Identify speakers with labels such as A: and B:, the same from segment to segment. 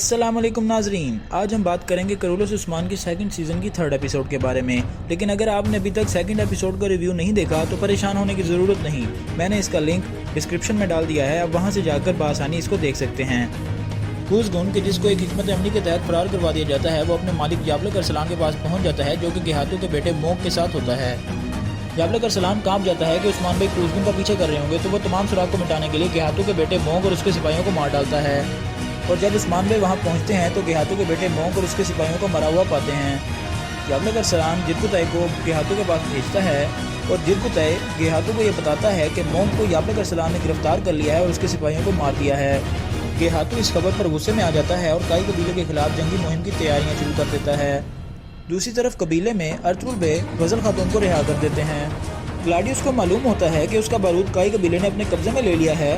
A: अस्सलाम वालेकुम नाजरीन, आज हम बात करेंगे करोलस उस्मान की सेकंड सीज़न की थर्ड एपिसोड के बारे में। लेकिन अगर आपने अभी तक सेकंड एपिसोड का रिव्यू नहीं देखा तो परेशान होने की ज़रूरत नहीं। मैंने इसका लिंक डिस्क्रिप्शन में डाल दिया है, आप वहां से जाकर बआसानी इसको देख सकते हैं। गुन के जिसको एक हिकमत अमली के तहत फरार करवा दिया जाता है, वो अपने मालिक याबलग अरसलान के पास पहुँच जाता है, जो कि गेहातू के बेटे मोक के साथ होता है। याबलग अरसलान कांप जाता है कि उस्मान भाई गुन का पीछे कर रहे होंगे, तो वो तमाम सुराग को मिटाने के लिए गेहातू के बेटे मोक और उसके सिपाहियों को मार डालता है। और जब उस्मान भाई वहाँ पहुँचते हैं तो गेहातू के बेटे मोक और उसके सिपाहियों को मरा हुआ पाते हैं। याबलग अरसलान जिरकुतई को गेहातू के पास भेजता है और जिरकुतई गेहातू को ये बताता है कि मोक को याबलग अरसलान ने गिरफ्तार कर लिया है और उसके सिपाहियों को मार दिया है। गेहातू इस खबर पर गुस्से में आ जाता है और काई कबीले के खिलाफ जंगी मुहिम की तैयारियां शुरू कर देता है। दूसरी तरफ कबीले में अर्तुगरुल बे गजल खातून को रिहा कर देते हैं। क्लाडियस को मालूम होता है कि उसका बारूद काई कबीले ने अपने कब्जे में ले लिया है,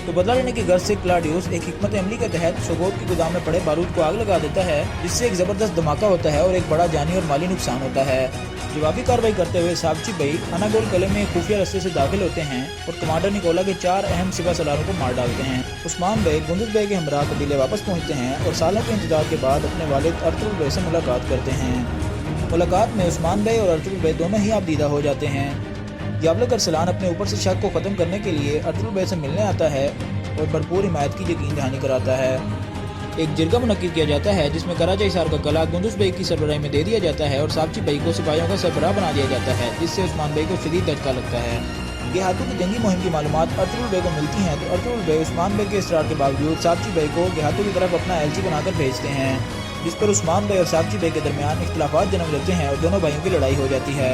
A: तो बदला लेने की गर्ज से क्लाडियस एक हिकमत अमली के तहत सोगोत के गोदाम में पड़े बारूद को आग लगा देता है, जिससे एक ज़बरदस्त धमाका होता है और एक बड़ा जानी और माली नुकसान होता है। जवाबी कार्रवाई करते हुए साबची भाई अनागोल कले में खुफिया रास्ते से दाखिल होते हैं और कमांडर निकोला के 4 अहम सिपा सलारों को मार डालते हैं। उस्मान भाई गुंदुज भाई के हमरा कबीले वापस पहुंचते हैं और सालों के इंतजार के बाद अपने वालिद अर्तुगरुल भाई से मुलाकात करते हैं। मुलाकात में उस्मान भाई और अर्तुगरुल भाई दोनों ही आबदीदा हो जाते हैं। याबलग अरसलान अपने ऊपर से शक को ख़त्म करने के लिए अर्तुगरुल भाई से मिलने आता है और भरपूर हिमायत की यकीन दहानी कराता है। एक जिरगा मुनक्किद किया जाता है जिसमें कराचा हिसार का कला गुंदुज भाई की सरबराही में दे दिया जाता है और साबची भाई को सिपाहियों का सरबराह बना दिया जाता है, जिससे उस्मान भाई को शदीद धक्का लगता है। गेहातू की जंगी मुहिम की मालूमात अर्तुगरुल भाई को मिलती हैं, तो अर्तुगरुल भाई उस्मान भाई के इसरार के बावजूद साबची भाई को गेहातू की तरफ अपना एलची बनाकर भेजते हैं, जिस पर उस्मान भाई और साबची भाई के दरमियान इख्तिलाफात जन्म लेते हैं और दोनों भाइयों की लड़ाई हो जाती है।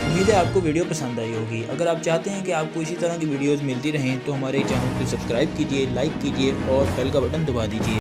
A: उम्मीद है आपको वीडियो पसंद आई होगी। अगर आप चाहते हैं कि आपको इसी तरह की वीडियोस मिलती रहें तो हमारे चैनल को सब्सक्राइब कीजिए, लाइक कीजिए और बेल का बटन दबा दीजिए।